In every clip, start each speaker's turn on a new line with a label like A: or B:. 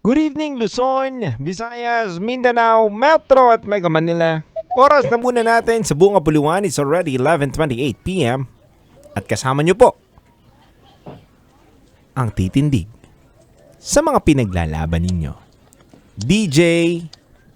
A: Good evening Luzon, Visayas, Mindanao, Metro at Mega Manila. Oras na muna natin sa buong kapuluan. It's already 11:28 p.m. At kasama niyo po ang titindig sa mga pinaglalaban ninyo. DJ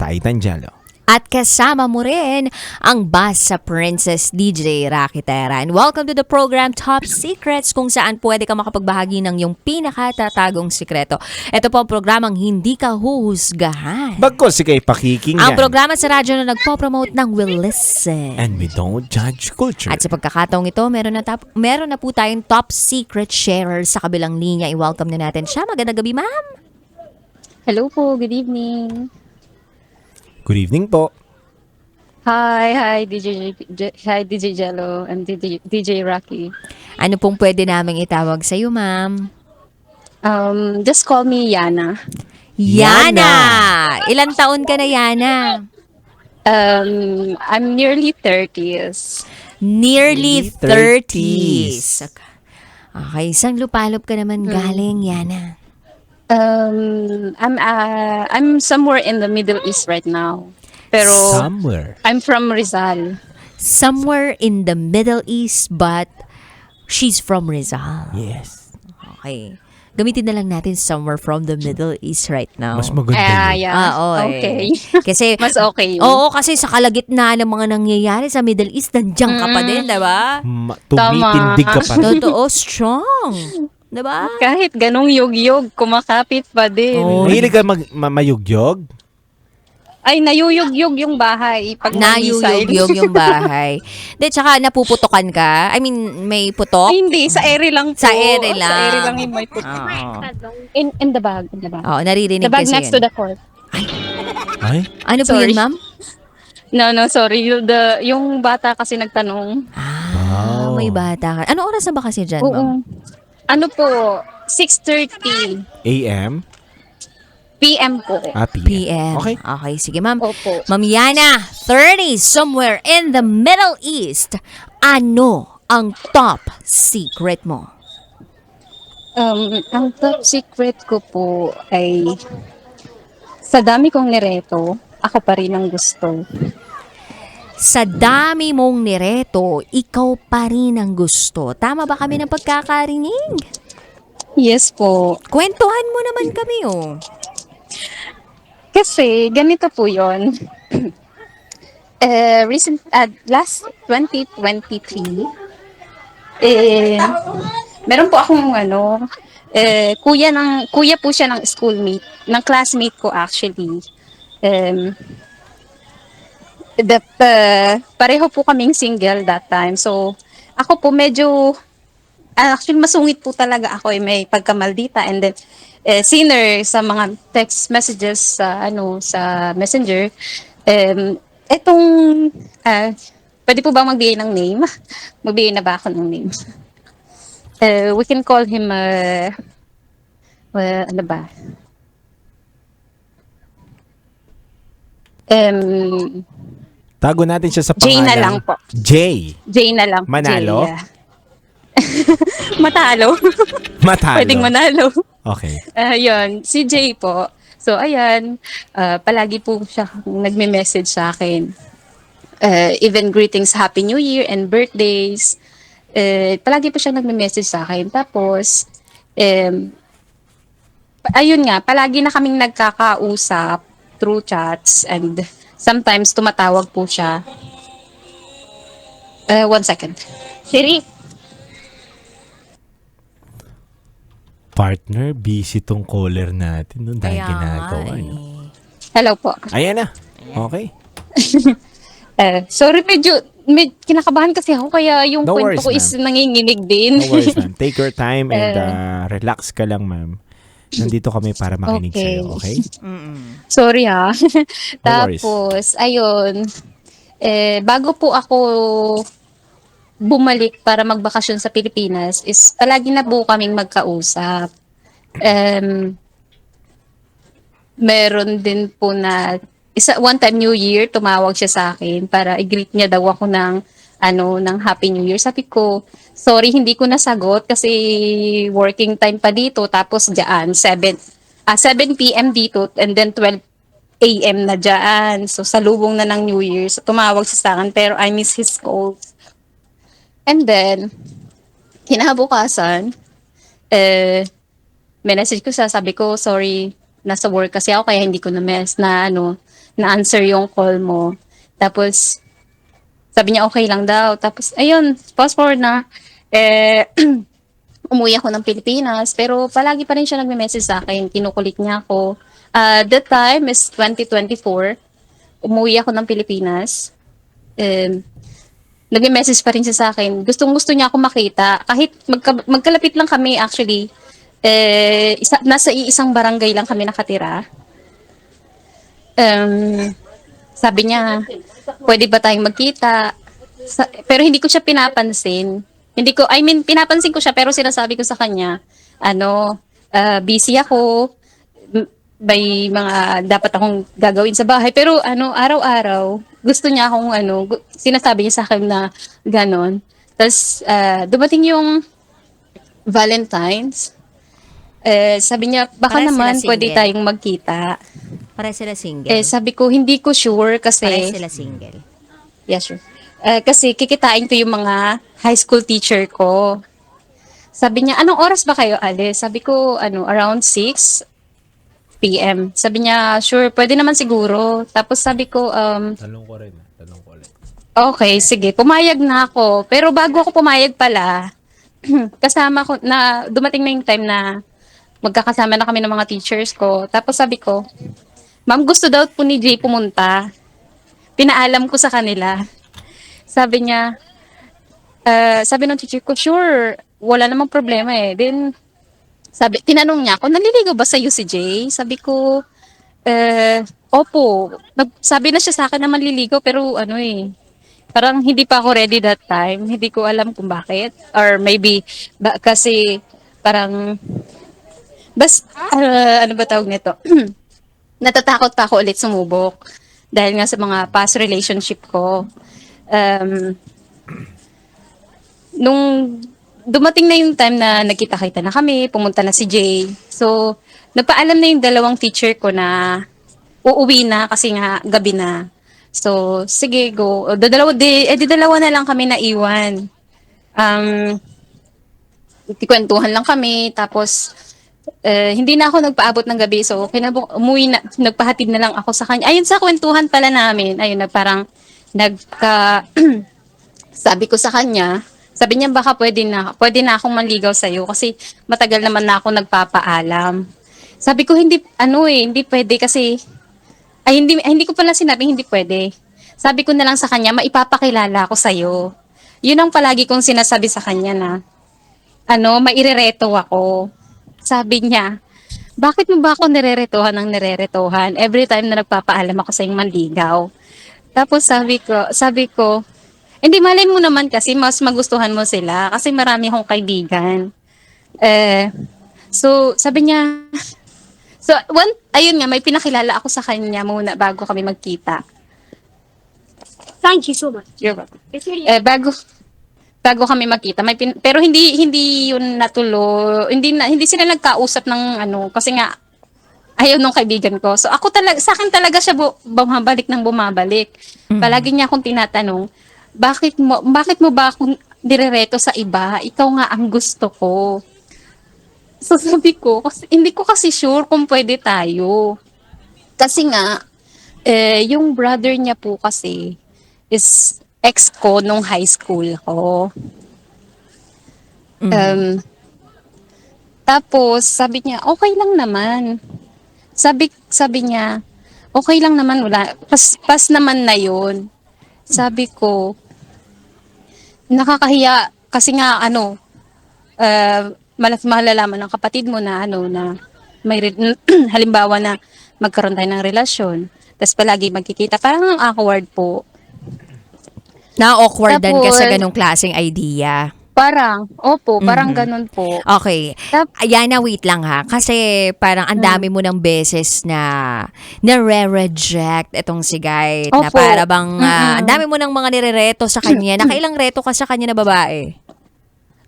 A: Titan Jalo.
B: At kasama mo rin ang Basa Princess DJ Rocky Terra. And welcome to the program Top Secrets, kung saan pwede ka makapagbahagi ng iyong pinakatatagong sikreto. Ito po ang programang hindi ka huhusgahan.
A: Bagkos si kay pakikinggan.
B: Ang programa sa radyo na nagpo-promote ng Will Listen.
A: And we don't judge culture.
B: At sa pagkakataong ito, meron na po tayong top secret sharer sa kabilang linya. I-welcome na natin siya. Magandang gabi, ma'am.
C: Hello po, good evening.
A: Good evening po.
C: Hi DJ Jello and DJ Rocky.
B: Ano pong pwede naming itawag sa iyo, ma'am?
C: Just call me Yana.
B: Yana! Ilang taon ka na, Yana?
C: I'm nearly 30s.
B: Nearly
A: 30s.
B: 30s. Okay, isang lupalop ka naman galing, Yana.
C: I'm somewhere in the Middle East right now. Pero
A: Somewhere.
C: I'm from Rizal.
B: Somewhere in the Middle East, but she's from Rizal.
A: Yes.
B: Okay. Gamitin na lang natin somewhere from the Middle East right now.
A: Mas maganda yun.
C: Yeah.
B: Okay.
C: Okay.
B: Kasi,
C: Mas okay yun.
B: oo, kasi sa kalagitnaan ng mga nangyayari sa Middle East, nandiyan ka pa din, diba?
A: Tumitindig ka pa rin.
B: Totoo, strong. Diba?
C: Kahit ganong yug-yug, kumakapit pa din.
B: Oh.
A: Mahilig ka mayugyog?
C: Ay, nayuyug-yug yung bahay pag may missile.
B: Nayuyog yung bahay. Di, tsaka napuputokan ka. I mean, may putok.
C: Ay, hindi. Sa ere lang po.
B: Sa ere lang.
C: Sa ere lang yung may putok.
B: Oo.
C: In the bag. In the bag.
B: Oo, naririnig
C: The bag
B: kasi
C: next
B: yun.
C: to the court.
A: Ay?
B: Ano po
C: Sorry.
B: yun, ma'am?
C: No, sorry. Yung bata kasi nagtanong.
A: Wow.
B: May bata ka. Ano oras na ba kasi dyan, ma'am?
C: Ano po? 6:30
A: AM?
C: PM po.
B: PM.
A: Okay.
B: Okay, sige, ma'am.
C: Opo.
B: Ma'am Yana, 30, somewhere in the Middle East. Ano ang top secret mo?
C: Ang top secret ko po ay sa dami kong nireto, ako pa rin ang gusto.
B: Sa dami mong nireto, ikaw pa rin ang gusto. Tama ba kami ng pagkakarinig?
C: Yes po.
B: Kwentuhan mo naman kami, oh.
C: Kasi ganito po 'yon. Last 2023, meron po akong kuya po siya ng schoolmate, ng classmate ko actually. Pareho po kaming single that time. So, ako po medyo, actually masungit po talaga ako, may pagkamaldita, and then sinner sa mga text messages sa Messenger. Etong pwede po ba magbigay ng name? Magbigay na ba ako ng name? We can call him ano ba?
A: Tago natin siya sa
C: Jay
A: pangalan.
C: na lang po. Jay na lang.
A: Manalo?
C: Jay, Matalo.
A: Matalo.
C: Pwedeng manalo.
A: Okay.
C: Yun, si Jay po. So, ayan, palagi po siya nagme-message sa akin. Even greetings, Happy New Year and birthdays. Palagi po siya nagme-message sa akin. Tapos, ayun nga, palagi na kaming nagkakausap through chats, and sometimes tumatawag po siya. 1 second. Siri?
A: Partner, busy tong caller natin. Noon dahil
B: Kaya
A: ginagawa.
B: nga,
A: No?
C: Hello po.
A: Ayan na. Okay.
C: Sorry, medyo kinakabahan kasi ako, kaya yung
A: No
C: kwento
A: worries,
C: ko is nanginginig din.
A: No worries, ma'am. Take your time and relax ka lang, ma'am. Nandito kami para makinig
C: Okay.
A: sa'yo, okay?
C: Sorry ha.
A: No worries.
C: Tapos, ayun, bago po ako bumalik para magbakasyon sa Pilipinas, is palagi na po kaming magkausap. Meron din po na, one time New Year, tumawag siya sa akin para i-greet niya daw ako ng Happy New Year. Sabi ko, sorry, hindi ko nasagot kasi working time pa dito. Tapos diyan, 7 p.m. dito and then 12 a.m. na dyan. So, salubong na ng New Year's. Tumawag siya sa akin, pero I miss his calls. And then, kinabukasan, message ko siya, sabi ko, sorry, nasa work kasi ako, kaya hindi ko na-answer yung call mo. Tapos, sabi niya, okay lang daw. Tapos, ayun, fast forward na, umuwi ako ng Pilipinas, pero palagi pa rin siya nagme-message sa akin, kinukulit niya ako. That time is 2024, umuwi ako ng Pilipinas, nagme-message pa rin siya sa akin. Gustong-gusto niya ako makita. Kahit magkalapit lang kami actually. Nasa iisang barangay lang kami nakatira. Sabi niya, pwede ba tayong magkita? Pero hindi ko siya pinapansin. Pinapansin ko siya pero sinasabi ko sa kanya, busy ako, may mga dapat akong gagawin sa bahay. Pero araw-araw, gusto niya akong sinasabi niya sa akin na ganon. Tapos, dumating yung Valentine's. Sabi niya, baka
B: Pares
C: naman
B: sila
C: pwede
B: single.
C: tayong magkita.
B: Para sila single.
C: Sabi ko, hindi ko sure
B: Para
C: kasi,
B: sila single.
C: yeah, sure. Kasi kikitain ko yung mga high school teacher ko. Sabi niya, anong oras ba kayo alis? Sabi ko, around 6 p.m. Sabi niya, sure, pwede naman siguro. Tapos sabi ko,
A: Tanong ko ulit.
C: okay, sige, pumayag na ako. Pero bago ako pumayag pala, kasama ko, dumating na yung time na magkakasama na kami ng mga teachers ko. Tapos sabi ko, ma'am, gusto daw po ni Jay pumunta. Pinaalam ko sa kanila. Sabi niya, sabi ng teacher ko, sure, wala namang problema eh. Then, tinanong niya ako, naliligaw ba sa'yo si Jay? Sabi ko, opo. Sabi na siya sa akin na manliligaw, pero parang hindi pa ako ready that time. Hindi ko alam kung bakit. Or maybe, kasi parang, ano ba tawag nito? Natatakot pa ako ulit sumubok. Dahil nga sa mga past relationship ko. Nung dumating na yung time na nagkita-kita na kami, pumunta na si Jay. So, nagpaalam na yung dalawang teacher ko na uuwi na kasi nga gabi na. So, sige, go. Dalawa na lang kami naiwan. Kwentuhan lang kami, tapos hindi na ako nagpaabot ng gabi. So, umuwi na, nagpahatid na lang ako sa kanya. Ayun, sa kwentuhan pala namin, ayun, sabi ko sa kanya, sabi niya baka pwede na akong manligaw sa'yo kasi matagal naman na ako nagpapaalam. Sabi ko hindi pwede kasi, hindi ko pala sinabing hindi pwede. Sabi ko na lang sa kanya, maipapakilala ako sa'yo. Yun ang palagi kong sinasabi sa kanya na, mairereto ako. Sabi niya, bakit mo ba ako nireretohan? Every time na nagpapaalam ako sa iyong manligaw. Tapos sabi ko, hindi, malay mo naman kasi mas magustuhan mo sila kasi marami akong kaibigan. So, sabi niya, ayun nga, may pinakilala ako sa kanya muna bago kami magkita.
D: Thank you so much.
C: You're welcome. Bago kami magkita, pero hindi yun natulo, hindi sila nagkausap ng kasi nga ayaw nung kaibigan ko. So sa akin talaga siya bumabalik. Palagi niya akong tinatanong, bakit mo ba ako nirereto sa iba? Ikaw nga ang gusto ko. So sabi ko, hindi ko kasi sure kung pwede tayo. Kasi nga, yung brother niya po kasi is ex ko nung high school ko. Tapos, sabi niya, okay lang naman. Sabi niya, okay lang naman, wala. Pas naman na yun. Sabi ko, nakakahiya, kasi nga, malalaman ng kapatid mo na, na may, halimbawa na magkaroon tayo ng relasyon, tapos palagi magkikita, parang ang awkward po.
B: Na-awkwardan ka sa
C: Tapos,
B: ganong klaseng idea.
C: Parang ganun po.
B: Okay. Yana, wait lang ha. Kasi parang ang dami mo ng beses na nare-reject itong si Guy. Na
C: Opo.
B: para bang ang dami mo ng mga nirereto sa kanya. Nakailang reto ka sa kanya na babae?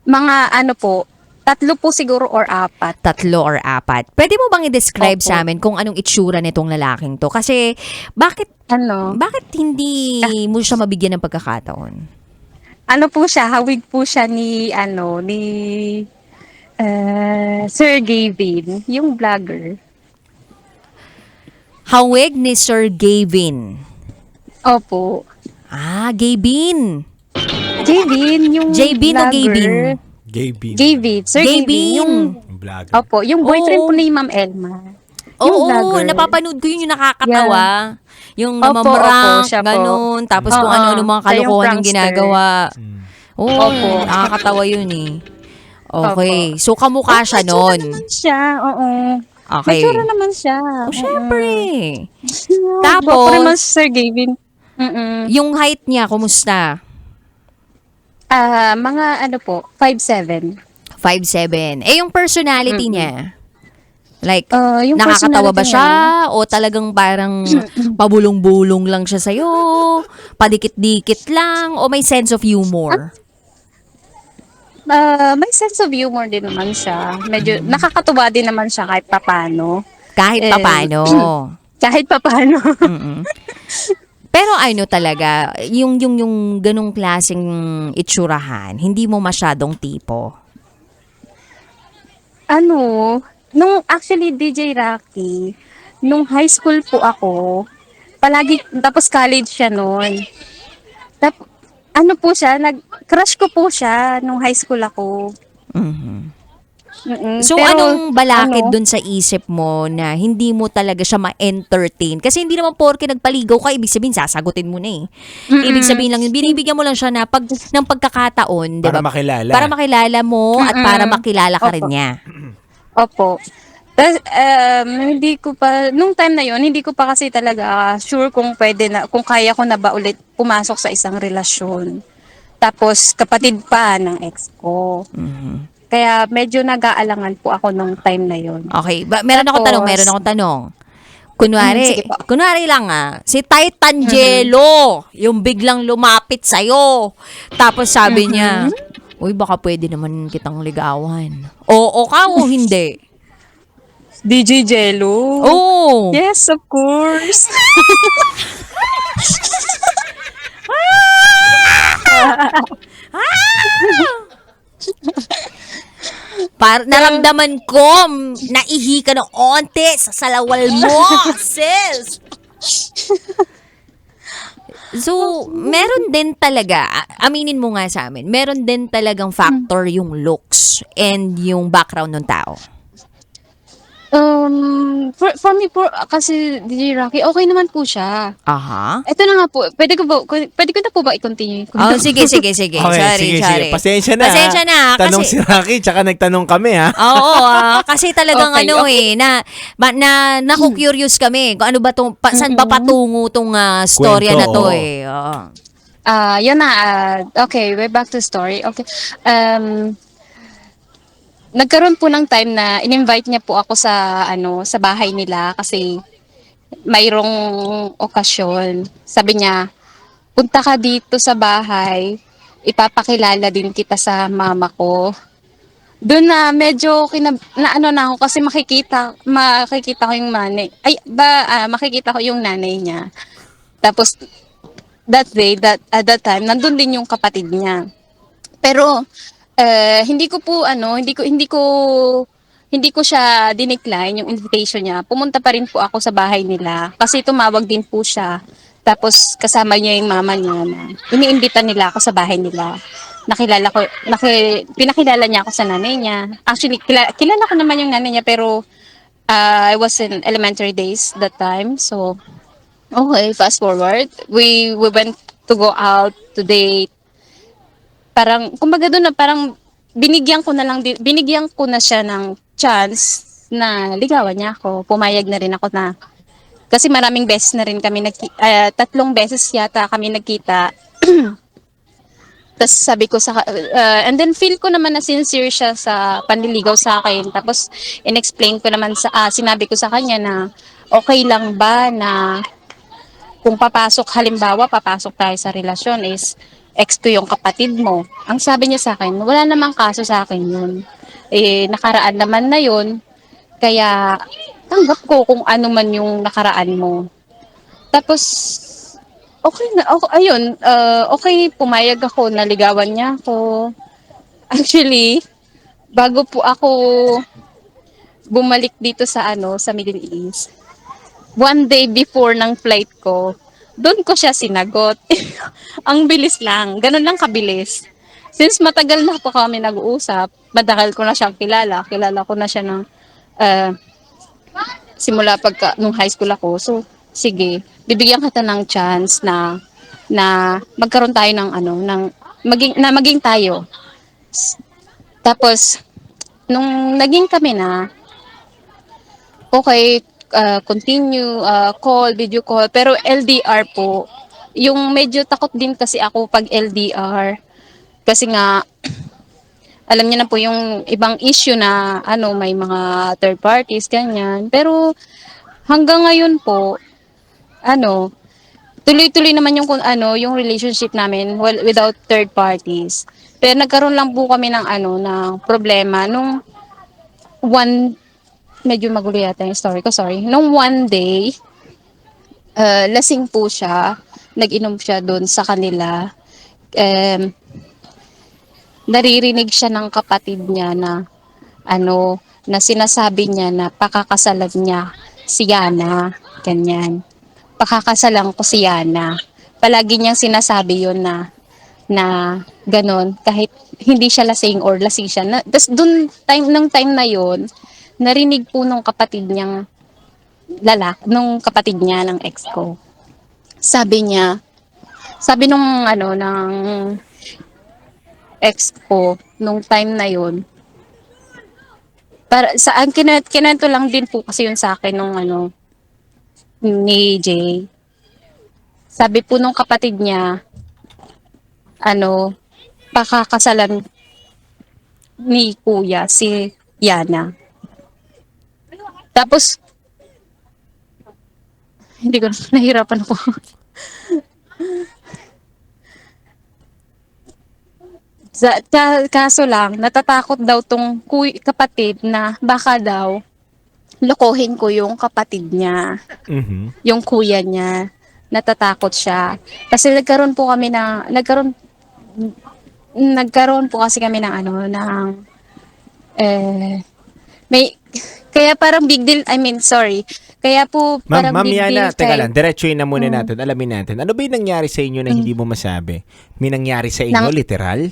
C: Mga po, tatlo po siguro or apat.
B: 3 or 4. Pwede mo bang i-describe
C: Opo.
B: sa amin kung anong itsura nitong lalaking to? Kasi bakit
C: Ano?
B: hindi mo siya mabigyan ng pagkakataon?
C: Ano po siya, hawig po siya ni Sir Gavin, yung vlogger.
B: Hawig ni Sir Gavin.
C: Opo.
B: Gavin.
C: Gavin, yung
B: Javin o
C: vlogger.
B: Gavin?
A: Gavin.
C: Gavin, Sir Gavin.
B: Gavin.
C: Yung,
A: Vlogger.
C: opo, yung boyfriend
B: Oo.
C: po ni Ma'am Elma. Yung
B: Oo,
C: vlogger.
B: napapanood ko yun yung nakakatawa. Yung
C: Opo,
B: namamrank,
C: opo, siya po.
B: ganun. Tapos kung
C: Oo,
B: ano-ano mga
C: siya yung
B: kalokohan yung
C: prankster.
B: ginagawa. Oo,
C: Opo.
B: nakakatawa yun eh. Okay, so kamukha siya
C: May tsura
B: nun.
C: naman siya, oo. May
B: Okay.
C: tsura naman siya.
B: Oh, syempre.
C: Tapos,
B: Tapos,
C: naman si Sir Gavin.
B: yung height niya, kumusta?
C: Mga ano po, 5'7".
B: 5'7". Eh, yung personality niya? Like,
C: Yung
B: nakakatawa ba
C: personality
B: siya? O talagang parang pabulong-bulong lang siya sa'yo? Padikit-dikit lang? O may sense of humor?
C: May sense of humor din naman siya. Medyo nakakatuwa din naman siya kahit papano.
B: Kahit papano.
C: Kahit papano.
B: Mm-mm. Pero ano talaga, yung ganong klaseng itsurahan, hindi mo masyadong tipo.
C: Actually, DJ Rocky, nung high school po ako, tapos college siya noon. Ano po siya, crush ko po siya nung high school ako.
B: Mhm.
C: Mm-mm.
B: So,
C: Pero,
B: anong balakid
C: ano,
B: dun sa isip mo na hindi mo talaga siya ma-entertain? Kasi hindi naman porke nagpaligaw ka, ibig sabihin, sasagutin mo na eh. Ibig sabihin lang, yun, binibigyan mo lang siya ng pagkakataon, di
A: Para
B: ba?
A: makilala.
B: Para makilala mo at para makilala ka rin
C: Opo.
B: niya.
C: Opo. Tas, hindi ko pa, nung time na yon hindi ko pa kasi talaga sure kung kung kaya ko na ba ulit pumasok sa isang relasyon. Tapos, kapatid pa ng ex ko. Kaya medyo nag-aalangan po ako nung time na yon.
B: Okay, meron akong tanong.
C: Sige po.
B: Kunwari lang si Titangelo, yung biglang lumapit sa'yo. Tapos sabi niya, uy, baka pwede naman kitang ligawan. Oo ka o hindi?
C: DJ Jello?
B: Oo.
C: Yes, of course.
B: Naramdaman ko, naihi ka ng onte sa salawal mo, sis. So, meron din talaga, aminin mo nga sa amin, meron din talagang factor yung looks and yung background ng tao.
C: For me po, kasi DJ Rocky, okay naman po siya.
B: Aha.
C: Ito na nga po, pwede ko na po ba i-continue?
B: Oh, sige.
A: Okay,
B: Sorry.
A: sige. Pasensya na.
B: Pasensya na,
A: Tanong
B: kasi-
A: si Rocky, tsaka nagtanong kami, ha?
B: Oo, kasi talagang
C: Okay.
B: naku-curious kami kung ano ba tong saan ba patungo tong storya
A: Kwento,
B: na to
A: oo.
B: eh. Oo.
C: Yun na, okay, we're back to story. Okay. Nagkaroon po ng time na in-invite niya po ako sa bahay nila kasi mayroong okasyon. Sabi niya, punta ka dito sa bahay, ipapakilala din kita sa mama ko. Doon na medyo na ako kasi makikita ko yung makikita ko yung nanay niya. Tapos at that time nandun din yung kapatid niya. Pero hindi ko siya dinecline yung invitation niya. Pumunta pa rin po ako sa bahay nila kasi tumawag din po siya. Tapos kasama niya yung mama niya na iniimbita nila ako sa bahay nila. Pinakilala niya ako sa nanay niya. Actually, kilala ko naman yung nanay niya pero I was in elementary days that time. So, okay, fast forward. We went to go out to date. Parang kumbaga doon na parang binigyan ko na siya ng chance na ligawan niya ako. Pumayag na rin ako na kasi maraming beses na rin kami 3 beses yata kami nagkita. Tapos sabi ko and then feel ko naman na sincere siya sa panliligaw sa akin. Tapos inexplain ko naman sinabi ko sa kanya na okay lang ba na kung halimbawa papasok tayo sa relasyon is ex ko yung kapatid mo. Ang sabi niya sa akin, wala namang kaso sa akin yun. nakaraan naman na yon. Kaya tanggap ko kung ano man yung nakaraan mo. Tapos, okay na, okay, ayun, okay, pumayag ako, naligawan niya ako. Actually, bago po ako bumalik dito sa sa Middle East, one day before ng flight ko, doon ko siya sinagot. Ang bilis lang, ganun lang kabilis. Since matagal na po kami nag-uusap, matagal ko na siyang kilala ko na siya ng uh, simula nung high school ako. So, sige, bibigyan kita ng chance na magkaroon tayo ng ng maging tayo. Tapos nung naging kami na, okay, continue, call, video call, pero LDR po. Yung medyo takot din kasi ako pag LDR. Kasi nga, alam niyo na po yung ibang issue na may mga third parties, ganyan. Pero hanggang ngayon po, ano, tuloy-tuloy naman yung yung relationship namin without third parties. Pero nagkaroon lang po kami ng ng problema nung one medyo magulo yata yung story ko, sorry. Nung one day, lasing po siya, nag-inom siya doon sa kanila. Um, Naririnig siya ng kapatid niya na na sinasabi niya na pakakasalan niya si Yana, ganyan. Pakakasalan ko si Yana. Palagi niyang sinasabi yon na ganon, kahit hindi siya lasing or lasing siya. Tapos dun, time na yon, narinig po nung kapatid niyang nung kapatid niya ng ex ko. Sabi niya, sabi nung ng ex ko, nung time na yon, para sa kinento lang din po kasi yun sa akin nung ni Jay. Sabi po nung kapatid niya, pakakasalan ni kuya si Yana. Tapos, hindi ko, nahirapan ako. Kaso lang, natatakot daw tong kapatid na baka daw lokohin ko yung kapatid niya,
A: Mhm.
C: yung kuya niya. Natatakot siya. Kasi nagkaroon po kasi kami ng may, kaya parang big deal, I mean, sorry. Kaya po parang
A: Ma'am
C: big deal
A: Yana, teka
C: kay
A: lang, diretsuhin na muna natin, alamin natin. Ano ba yung nangyari sa inyo na hindi mo masabi? May nangyari sa inyo,
C: ng,
A: literal?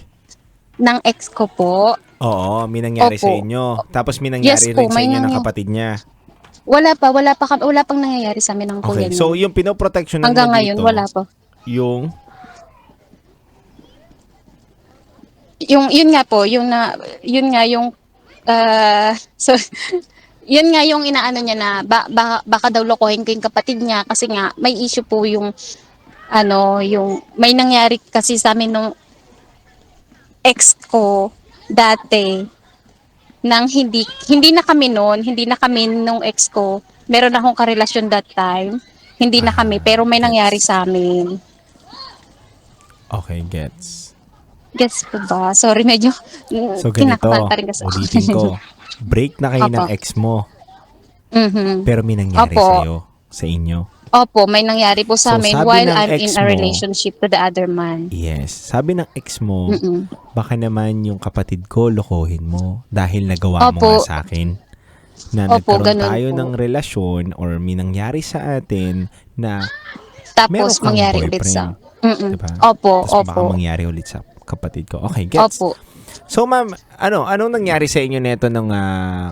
C: ng ex ko po.
A: Oo, may nangyari sa
C: Opo.
A: inyo. Tapos may
C: Yes
A: nangyari
C: po,
A: rin sa inyo ng kapatid niya.
C: wala pang nangyayari sa amin ng kuya
A: Okay,
C: niya.
A: so yung pinoproteksyonan mo
C: Hanggang ngayon,
A: dito,
C: wala pa.
A: yung,
C: Yun nga po, yun nga yung, so, yun nga yung inaano niya na, baka daw lokohin ko yung kapatid niya, kasi nga, may issue po yung, may nangyari kasi sa amin nung ex ko, dati, nang hindi na kami noon, hindi na kami nung ex ko, meron akong karelasyon that time, hindi na kami, pero may nangyari
A: gets.
C: sa amin.
A: Okay, gets.
C: Gets po ba? Sorry, medyo
A: So ganito,
C: kinakabahan pa rin kasi ako.
A: ulitin ko. Break na kayo ng
C: Opo.
A: ex mo,
C: Mhm.
A: pero may nangyari
C: Opo.
A: sa'yo, sa inyo.
C: Opo, may nangyari po sa
A: So,
C: amin
A: sabi
C: while
A: ng
C: I'm in
A: ex
C: a
A: mo,
C: relationship to the other man.
A: Yes, sabi ng ex mo,
C: Mm-mm.
A: baka naman yung kapatid ko lokohin mo dahil nagawa mo
C: Opo.
A: nga sa akin na
C: Opo,
A: nagkaroon
C: ganun
A: tayo
C: po.
A: ng relasyon or may nangyari sa atin na meron
C: Tapos
A: kang
C: mangyari ulit
A: boyfriend.
C: sa... Mm-mm.
A: Diba?
C: Opo,
A: Tapos baka
C: opo.
A: mangyari ulit sa kapatid ko. Okay, gets.
C: Opo.
A: So ma'am, anong nangyari sa inyo nito ng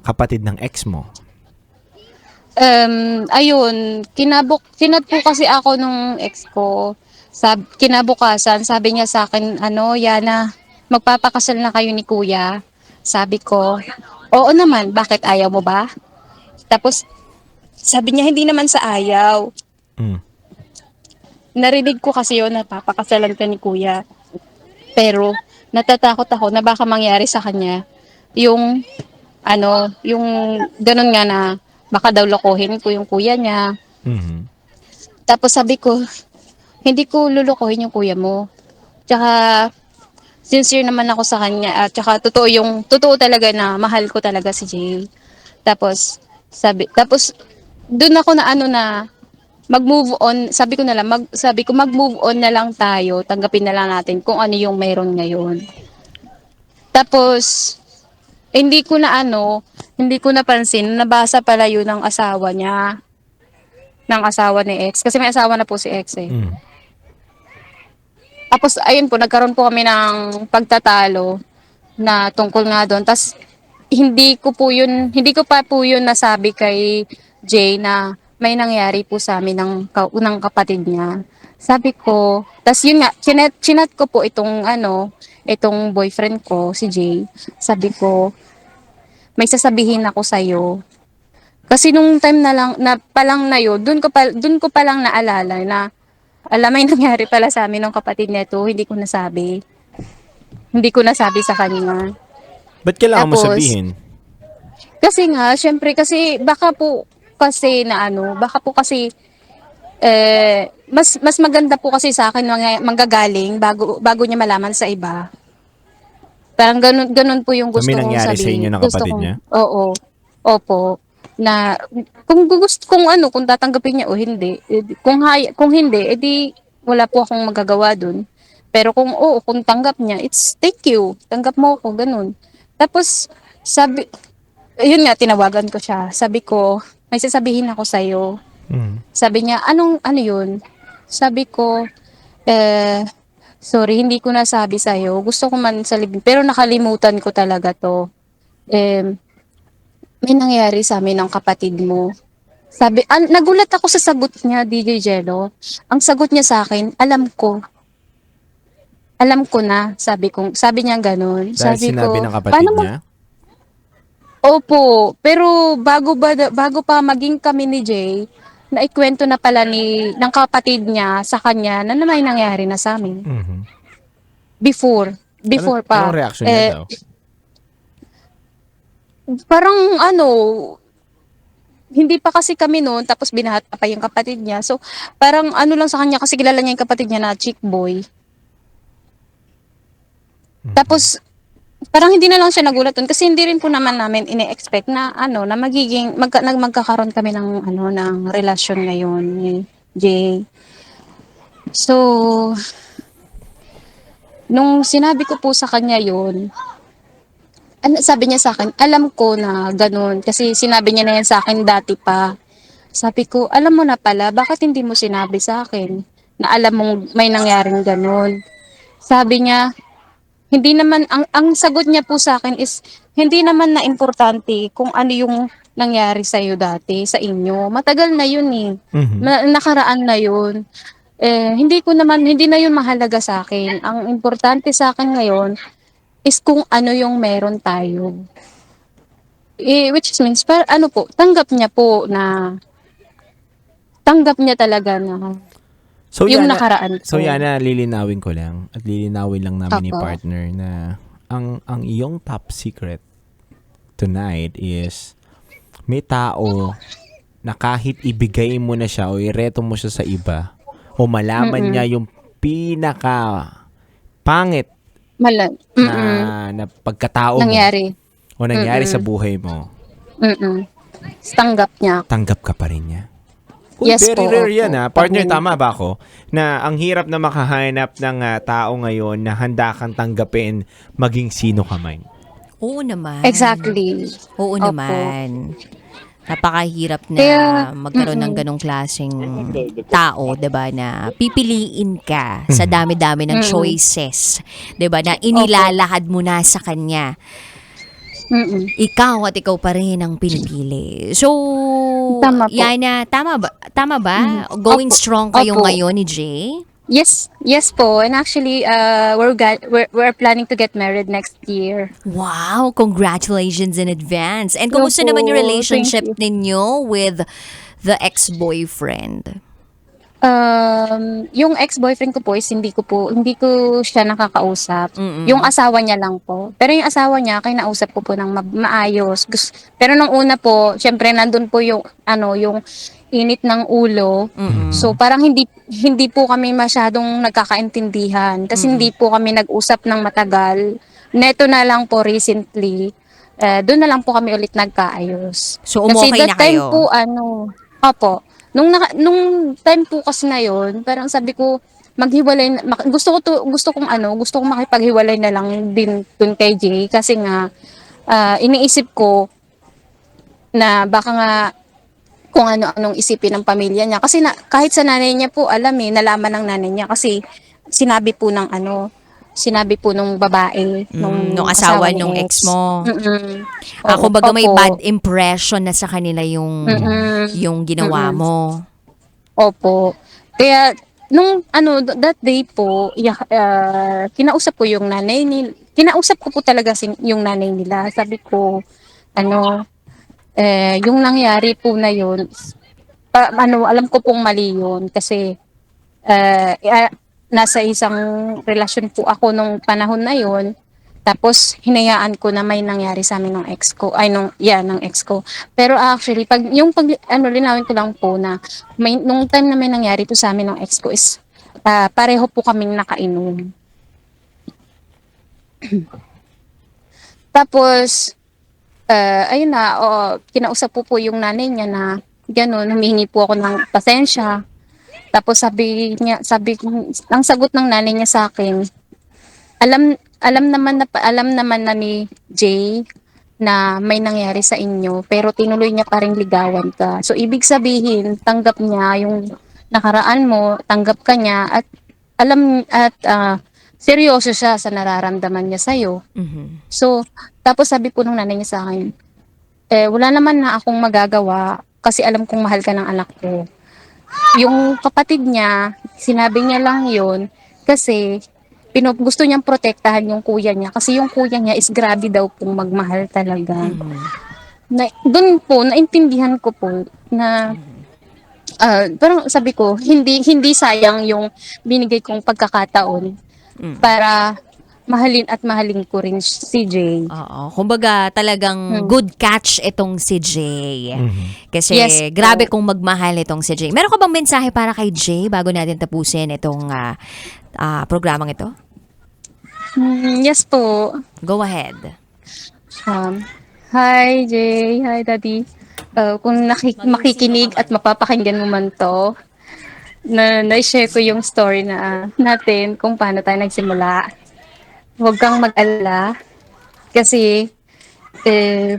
A: kapatid ng ex mo?
C: Ayun, kinat po kasi ako nung ex ko. Kinabukasan, sabi niya sa akin, Yana, magpapakasal na kayo ni kuya. Sabi ko, oo naman, bakit ayaw mo ba? Tapos, sabi niya, hindi naman sa ayaw.
A: Mm.
C: Narinig ko kasi yun, napapakasalan ka ni kuya. Pero, natatakot ako na baka mangyari sa kanya yung, yung ganun nga na baka daw lokohin ko yung kuya niya.
A: Mhm.
C: Tapos sabi ko, hindi ko lulukohin yung kuya mo. Tsaka, sincere naman ako sa kanya at saka totoo talaga na mahal ko talaga si Jay. Tapos doon ako na ano na mag-move on, sabi ko mag-move on na lang tayo, tanggapin na lang natin kung ano yung meron ngayon. Tapos hindi ko napansin, nabasa pala yun ng asawa niya, ng asawa ni ex. Kasi may asawa na po si ex eh.
A: Mm.
C: Tapos, ayun po, nagkaroon po kami ng pagtatalo na tungkol nga doon. Tapos, hindi ko pa po yun nasabi kay Jay na may nangyari po sa amin ng kapatid niya. Sabi ko, tapos yun nga, chinat ko po itong boyfriend ko, si Jay. Sabi ko, may sasabihin ako sa'yo. Kasi nung time na yun, dun ko pa lang naalala na, may nangyari pala sa amin ng kapatid nito, hindi ko nasabi sa kanya.
A: Ba't kailangan mo
C: Tapos,
A: sabihin?
C: Kasi nga, syempre, kasi baka po kasi, mas maganda po kasi sa akin manggagaling bago niya malaman sa iba. Parang ganun po yung
A: So,
C: gusto
A: may
C: kong
A: nangyari sa
C: sabihin.
A: inyo ng
C: Gusto
A: kapatid
C: kong,
A: niya?
C: oo, opo, na kung tatanggapin niya o hindi, kung hindi, edi wala po akong magagawa dun. Pero kung tanggap niya, it's thank you, tanggap mo ako, ganun. Tapos, yun nga, tinawagan ko siya. Sabi ko, may sasabihin ako sa'yo.
A: Mm.
C: Sabi niya, ano yun? Sabi ko, sorry, hindi ko nasabi sa'yo. Gusto ko man sa libing, pero nakalimutan ko talaga to. May nangyari sa amin ng kapatid mo. Nagulat ako sa sagot niya, DJ Jello. Ang sagot niya sa akin, alam ko. Alam ko na, sabi niya ganun.
A: Dahil
C: Sabi
A: sinabi
C: ko,
A: ng kapatid
C: paano mo?
A: niya?
C: Opo, pero bago pa maging kami ni Jay, naikwento na pala ng kapatid niya sa kanya na may nangyari na sa amin.
A: Mhm.
C: Before pa.
A: Anong reaction niya daw?
C: Parang hindi pa kasi kami noon, tapos binata pa yung kapatid niya. So, parang lang sa kanya kasi kilala niya yung kapatid niya na chick boy. Tapos, parang hindi na lang siya nagulat doon kasi hindi rin po naman namin ine-expect na na magkakaroon kami ng relasyon ngayon ni Jay. So, nung sinabi ko po sa kanya yun, sabi niya sa akin, alam ko na ganun kasi sinabi niya na yan sa akin dati pa. Sabi ko, alam mo na pala, bakit hindi mo sinabi sa akin na alam mong may nangyaring ganun? Sabi niya, hindi naman, ang sagot niya po sa akin is, hindi naman na importante kung ano yung nangyari sa iyo dati, sa inyo. Matagal na yun eh.
A: Mhm.
C: Nakaraan na yun. Hindi na yun mahalaga sa akin. Ang importante sa akin ngayon is kung ano yung meron tayo. Which means, tanggap niya talaga na
A: So,
C: yung
A: Yana,
C: nakaraan ko.
A: so Yana, lilinawin ko lang at lilinawin lang namin ni
C: Opo.
A: partner na ang iyong top secret tonight is may tao na kahit ibigay mo na siya o ireto mo siya sa iba o malaman niya yung pinaka pangit na pagkatao
C: Nangyari.
A: mo o nangyari sa buhay mo,
C: Tanggap niya.
A: tanggap ka pa rin niya. Uy,
C: Yes
A: very
C: po,
A: rare
C: opo.
A: yan ha. Partner,
C: Opo.
A: tama ba ako? Na ang hirap na makahanap ng tao ngayon na handa kang tanggapin maging sino ka man.
B: Oo naman.
C: Exactly.
B: Oo
C: Opo.
B: naman. Napakahirap na
C: Kaya,
B: magkaroon ng ganong klaseng tao, 'di ba, na pipiliin ka sa dami-dami ng choices, 'di ba, na inilalahad mo na sa kanya. Ikaw at ikaw pa rin ang pinipili. So,
C: Tama po.
B: Yana, tama ba? Tama ba? Going
C: Opo.
B: strong kayo
C: Opo.
B: ngayon ni Jay?
C: Yes po. And actually, we're planning to get married next year.
B: Wow, congratulations in advance. And kumusta
C: Opo,
B: naman yung relationship
C: thank
B: ninyo with the ex-boyfriend?
C: Yung ex-boyfriend ko po is hindi ko siya nakakausap. Yung asawa niya lang po. Pero yung asawa niya, kinausap ko po ng maayos. Pero nung una po, syempre nandun po yung init ng ulo. So parang hindi po kami masyadong nagkakaintindihan kasi hindi po kami nag-usap ng matagal. Neto na lang po recently, doon na lang po kami ulit nagkaayos.
B: So,
C: Kasi
B: umokey na
C: that time
B: kayo?
C: po opo, nung time po kasi na yon, parang sabi ko maghiwalay na, gusto kong makipaghiwalay na lang din dun kay Jay kasi nga iniisip ko na baka nga kung ano-anong isipin ng pamilya niya. Kasi kahit sa nanay niya po, nalaman ng nanay niya kasi sinabi po sinabi po nung babae,
B: Nung
C: nung
B: asawa
C: asawa ni
B: nung ex
C: ex.
B: mo.
C: Mm-mm. Oo,
B: Kumbaga may bad
C: opo.
B: impression na sa kanila
C: Mm-mm.
B: yung ginawa
C: Mm-mm.
B: mo.
C: Opo. Kaya, that day po, kinausap ko yung kinausap ko po talaga yung nanay nila. Sabi ko, yung nangyari po na yun, alam ko pong mali yun kasi nasa isang relasyon po ako nung panahon na yun. Tapos hinayaan ko na may nangyari sa amin ng ex ko, ng ex ko. Pero actually, linawin ko lang po na nung time na may nangyari po sa amin ng ex ko is pareho po kaming nakainom. Tapos ayun na, kinausap po yung nanay niya na gano'n, humihingi po ako ng pasensya. Tapos ang sagot ng nanay niya sa akin, alam naman na ni Jay na may nangyari sa inyo, pero tinuloy niya pa ring ligawan ka. So, ibig sabihin, tanggap niya yung nakaraan mo, tanggap ka niya, seryoso siya sa nararamdaman niya sa'yo.
B: Mhm.
C: So, tapos sabi po nung nanay niya sa akin, wala naman na akong magagawa kasi alam kong mahal ka ng anak ko. Yung kapatid niya, sinabi niya lang yun kasi gusto niyang protektahan yung kuya niya kasi yung kuya niya is grabe daw pong magmahal talaga. Doon po, naintindihan ko po na parang sabi ko, hindi sayang yung binigay kong pagkakataon para mahalin at mahalin ko rin si Jay.
B: Oo. Kumbaga, talagang good catch itong si Jay. Kasi
C: Yes po.
B: grabe kung magmahal itong si Jay. Meron ka bang mensahe para kay Jay bago natin tapusin itong programang ito?
C: Yes po.
B: Go ahead.
C: Hi Jay, hi Daddy. Kung makikinig at mapapakinggan mo man to, na-share ko yung story natin kung paano tayo nagsimula. Huwag kang mag-alala kasi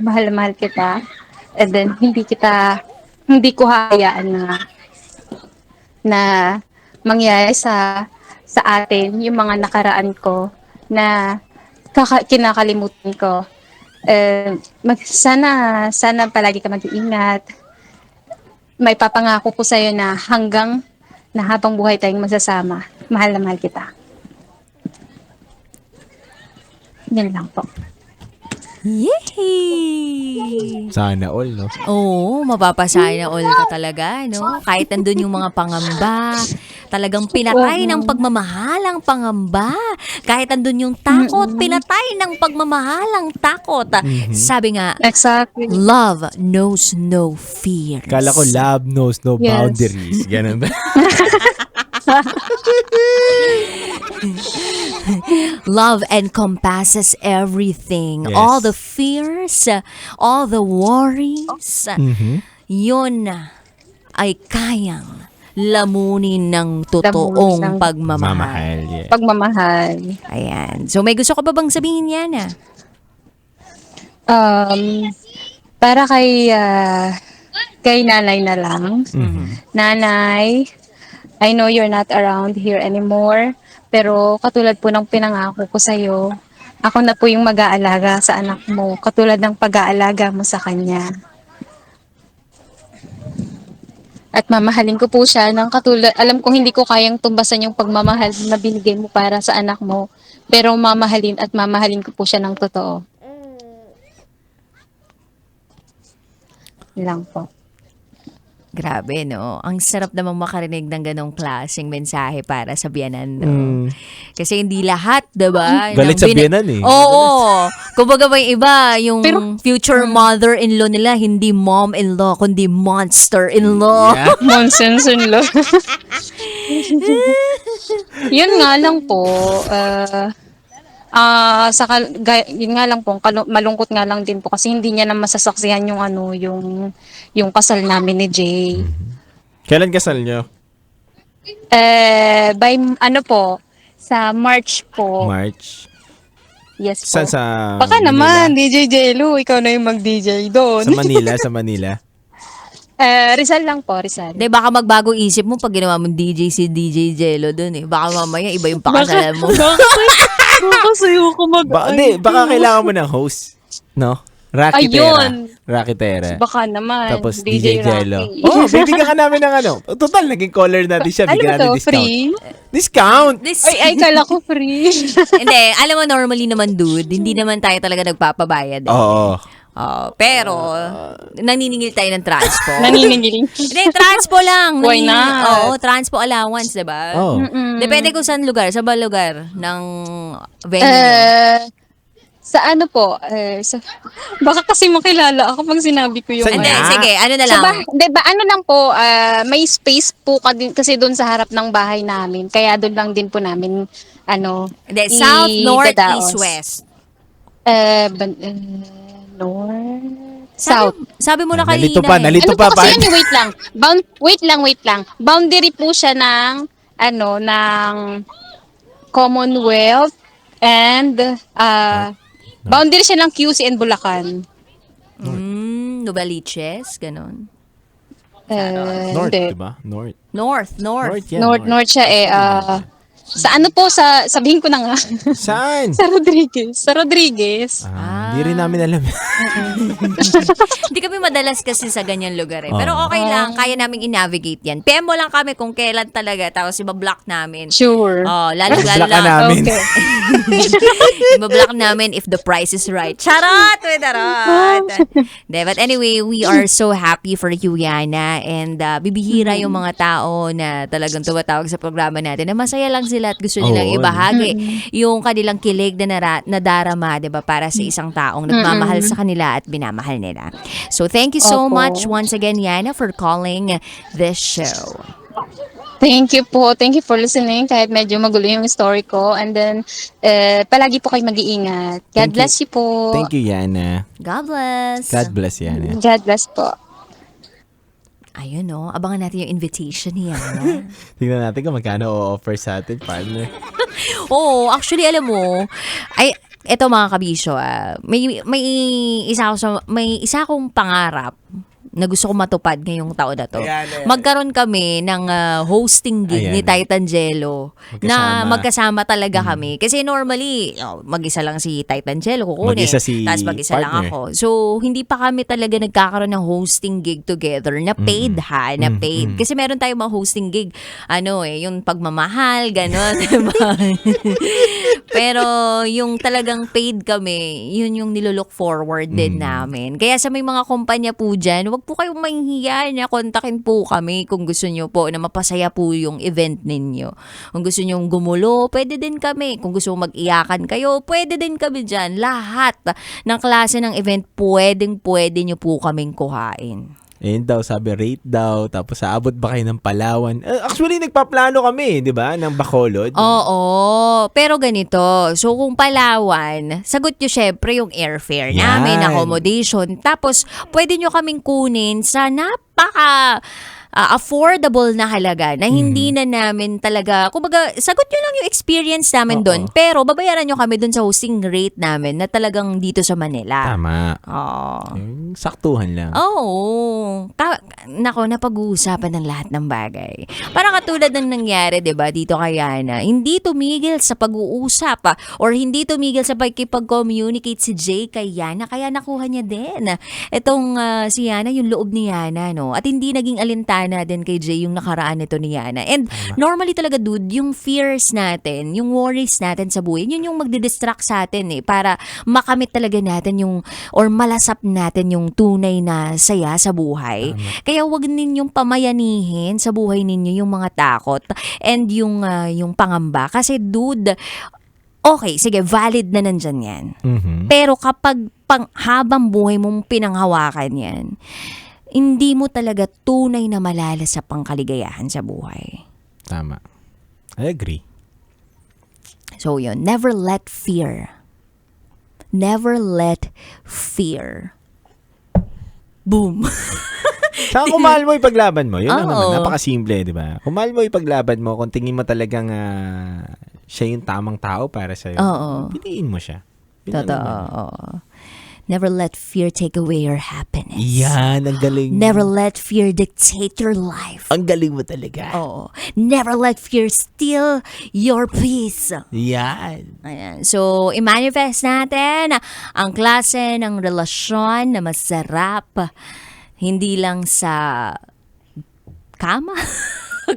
C: mahal na mahal kita. And then hindi ko hayaan na mangyari sa atin yung mga nakaraan ko na kinakalimutan ko. Sana palagi ka mag-iingat. May papangako ko sa'yo na habang buhay tayong magsasama, mahal na mahal kita. Yan lang po.
B: Yay!
A: Sana all, no?
B: Oo, mapapasaya all ka talaga, no? Kahit nandun yung mga pangamba, talagang pinatay ng pagmamahal ang pangamba. Kahit nandun yung takot, pinatay ng pagmamahal ang takot. Sabi nga,
C: Exactly.
B: love knows no fears.
A: Kala ko love knows no
C: Yes.
A: boundaries. Ganun ba?
B: Love encompasses everything.
A: Yes.
B: All the fears, all the worries, yun ay kayang lamunin ng totoong
C: Lamunin ng
B: pagmamahal.
A: Mamahal, yeah.
C: Pagmamahal.
B: Ayan. So, may gusto ka ba bang sabihin yan?
C: Para kay nanay na lang. Nanay, I know you're not around here anymore, pero katulad po ng pinangako ko sa'yo, ako na po yung mag-aalaga sa anak mo, katulad ng pag-aalaga mo sa kanya. At mamahalin ko po siya ng katulad, alam kong hindi ko kayang tumbasan yung pagmamahal na binigay mo para sa anak mo, pero mamahalin ko po siya ng totoo. Yun lang po.
B: Grabe, no? Ang sarap namang makarinig ng ganong klaseng mensahe para sa biyanan, no? Kasi hindi lahat, diba?
A: Galit sa biyanan eh.
B: Oo. Kumbaga may iba, yung
C: Pero-
B: future mother-in-law nila, hindi mom-in-law, kundi monster-in-law.
A: Yeah.
C: Nonsense in love. Yun nga lang po, yun nga lang po, malungkot nga lang din po kasi hindi niya na masasaksihan yung yung kasal namin ni Jay.
A: Kailan kasal nyo?
C: By ano po, sa March po.
A: March.
C: Yes po.
A: Saan sa
C: Baka
A: Manila?
C: naman, DJ Jello, ikaw na yung mag-DJ doon.
A: Sa Manila, sa Manila.
C: Rizal lang po, Rizal.
B: Hindi, baka magbago isip mo pag ginawa mong DJ si DJ Jello dun eh. Baka mamaya iba yung pakasalan mo.
C: Baka sa'yo ko
A: Baka kailangan mo ng host. No? Rocky
C: Ayun.
A: Rocky Tera.
C: Baka naman,
A: Tapos
C: DJ
A: DJ Jello.
C: Rocky.
A: Oh, bibigyan ka namin ng ano. Total, naging caller natin siya.
C: Ano
A: Bigyan
C: ba
A: natin
C: to?
A: discount.
C: Free?
A: Discount!
C: Ay, kala ko free.
B: Hindi, alam mo normally naman dude, hindi naman tayo talaga nagpapabayad eh.
A: Oo.
B: Pero, naniningil tayo ng transpo.
C: Naniningil.
B: Hindi, transpo lang.
C: Why not?
B: Oo, transpo allowance, diba?
A: Oh.
B: Depende kung saan lugar. Sa ba lugar ng venue nyo?
C: Sa ano po, baka kasi makilala ako pag sinabi ko yung...
A: Saan
B: Hindi,
A: nga?
B: sige, ano na
C: Sa
B: lang.
C: ano lang po, may space po kasi doon sa harap ng bahay namin. Kaya doon lang din po namin,
B: Hindi, south, north,
C: idadaos.
B: east, west.
C: North, south.
B: Sabi mo na kanina
A: Nalito pa,
B: eh.
A: nalito
C: Ano
A: pa.
C: po kasi yun, wait lang. Boundary po siya ng, ng Commonwealth and, boundary siya ng QC and Bulacan.
B: Novaliches, ganon.
A: North,
C: Hindi.
A: diba? North.
B: North.
A: yan,
C: North siya sa ano po, sabihin ko na nga.
A: Saan?
C: Sa Rodriguez.
A: Hindi rin namin alam.
B: Hindi kami madalas kasi sa ganyan lugar eh. Pero okay lang, kaya naming i-navigate yan. PM mo lang kami kung kailan talaga, tapos ibablock namin.
C: Sure.
B: Lalo
A: Block ka
B: lang.
A: namin.
C: Okay.
B: Ibablock namin if the price is right. Charot! With charot! But anyway, we are so happy for you, Yana. And bibihira yung mga tao na talagang tumatawag sa programa natin na masaya lang sila at gusto nilang
A: Oo,
B: ibahagi yung kanilang kilig na nadarama, 'di ba, para sa isang taong nagmamahal sa kanila at binamahal nila. So thank you so
C: Opo.
B: much once again, Yana, for calling this show.
C: Thank you po. Thank you for listening kahit medyo magulo yung story ko. And then, palagi po kayo mag-iingat. God
A: Thank you.
C: bless you po.
A: Thank you, Yana.
B: God bless.
A: God bless, Yana.
C: God bless po.
B: Ayun, no. Abangan natin yung invitation ni Yana.
A: Tingnan natin kung magkano o-offer sa atin, partner.
B: Oo, actually, alam mo, eto mga kabisyo, may isa akong pangarap na gusto kong matupad ngayong taon na to.
A: Ayan.
B: Magkaroon kami ng hosting gig
A: Ayan.
B: ni Titan Jello na magkasama talaga
A: Mm.
B: kami. Kasi normally, mag-isa lang si Titan Jello kukunin.
A: Mag-isa si
B: Tapos mag-isa lang
A: partner.
B: ako. So, hindi pa kami talaga nagkakaroon ng hosting gig together na paid na paid. Kasi meron tayong mga hosting gig, yung pagmamahal, gano'n. Diba? Pero yung talagang paid kami, yun yung nilook forward din namin. Kaya sa may mga kumpanya po dyan, wag po kayong mahihiya na kontakin po kami kung gusto nyo po na mapasaya po yung event ninyo. Kung gusto nyo gumulo, pwede din kami. Kung gusto mong mag-iyakan kayo, pwede din kami dyan. Lahat ng klase ng event, pwede nyo po kaming kuhain.
A: Ayun daw, sabi rate daw, tapos aabot ba kayo ng Palawan? Actually, nagpaplano kami, di ba? Ng Bacolod.
B: Oo, pero ganito. So kung Palawan, sagot nyo syempre yung airfare
A: Yan.
B: namin, accommodation. Tapos pwede nyo kaming kunin sa napaka affordable na halaga na hindi na namin talaga, kumbaga, sagot nyo lang yung experience namin doon, pero babayaran nyo kami doon sa hosting rate namin na talagang dito sa Manila.
A: Tama.
B: Oo.
A: Yung saktuhan lang.
B: Oo. Nako, napag-uusapan ng lahat ng bagay. Parang katulad ng nangyari, 'di ba, dito kay Yana. Hindi tumigil sa pag-uusap or hindi tumigil sa pagkipag-communicate si Jay kay Yana, kaya nakuha niya din. Itong si Yana, yung loob ni Yana, no? At hindi naging alintana gumagana din kay Jay yung nakaraan nito ni Yana. And normally talaga, dude, yung fears natin, yung worries natin sa buhay, yun yung magdidistract sa atin para makamit talaga natin yung, or malasap natin yung tunay na saya sa buhay. Kaya wag ninyong pamayanihin sa buhay ninyo yung mga takot and yung pangamba. Kasi dude, okay, sige, valid na nandyan yan. Pero kapag habang buhay mong pinanghawakan yan, hindi mo talaga tunay na malalasap ang kaligayahan sa buhay.
A: Tama. I agree.
B: So yun, never let fear boom.
A: Saka kung mahal mo ipaglaban mo, yun lang
B: Oo.
A: naman, napakasimple, di ba? Kung mahal mo ipaglaban mo, kung tingin mo talagang siya yung tamang tao para sa'yo,
B: Oo.
A: piliin mo siya. Yun lang
B: Totoo.
A: naman.
B: Oo. Never let fear take away your happiness.
A: Yan, ang galing.
B: Never let fear dictate your life.
A: Ang galing mo talaga.
B: Oo. Never let fear steal your peace.
A: Yan.
B: Ayan. So, i-manifest natin ang klase ng relasyon na masarap. Hindi lang sa kama,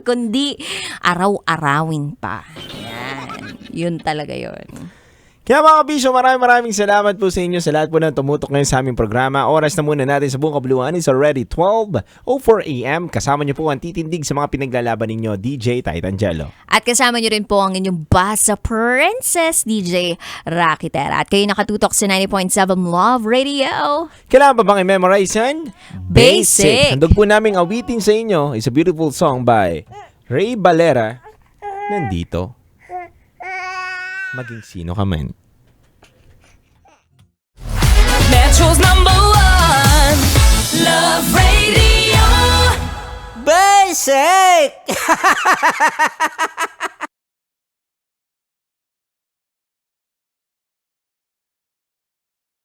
B: kundi araw-arawin pa. Ayan. Yun talaga yun.
A: Kaya mga kabisyo, maraming salamat po sa inyo sa lahat po na tumutok ngayon sa aming programa. Oras na muna natin sa buong kabuluhan is already 12:04 a.m. Kasama niyo po ang titindig sa mga pinaglalaban ninyo, DJ Titangelo.
B: At kasama niyo rin po ang inyong Basa Princess, DJ Rakitera. At kayo nakatutok sa 90.7 Love Radio.
A: Kailangan pa bang i-memorize yan?
B: Basic.
A: Handog po naming awitin sa inyo is a beautiful song by Ray Valera. Nandito. Maging sino ka man.
D: Metro's #1 Love Radio.
A: Basic!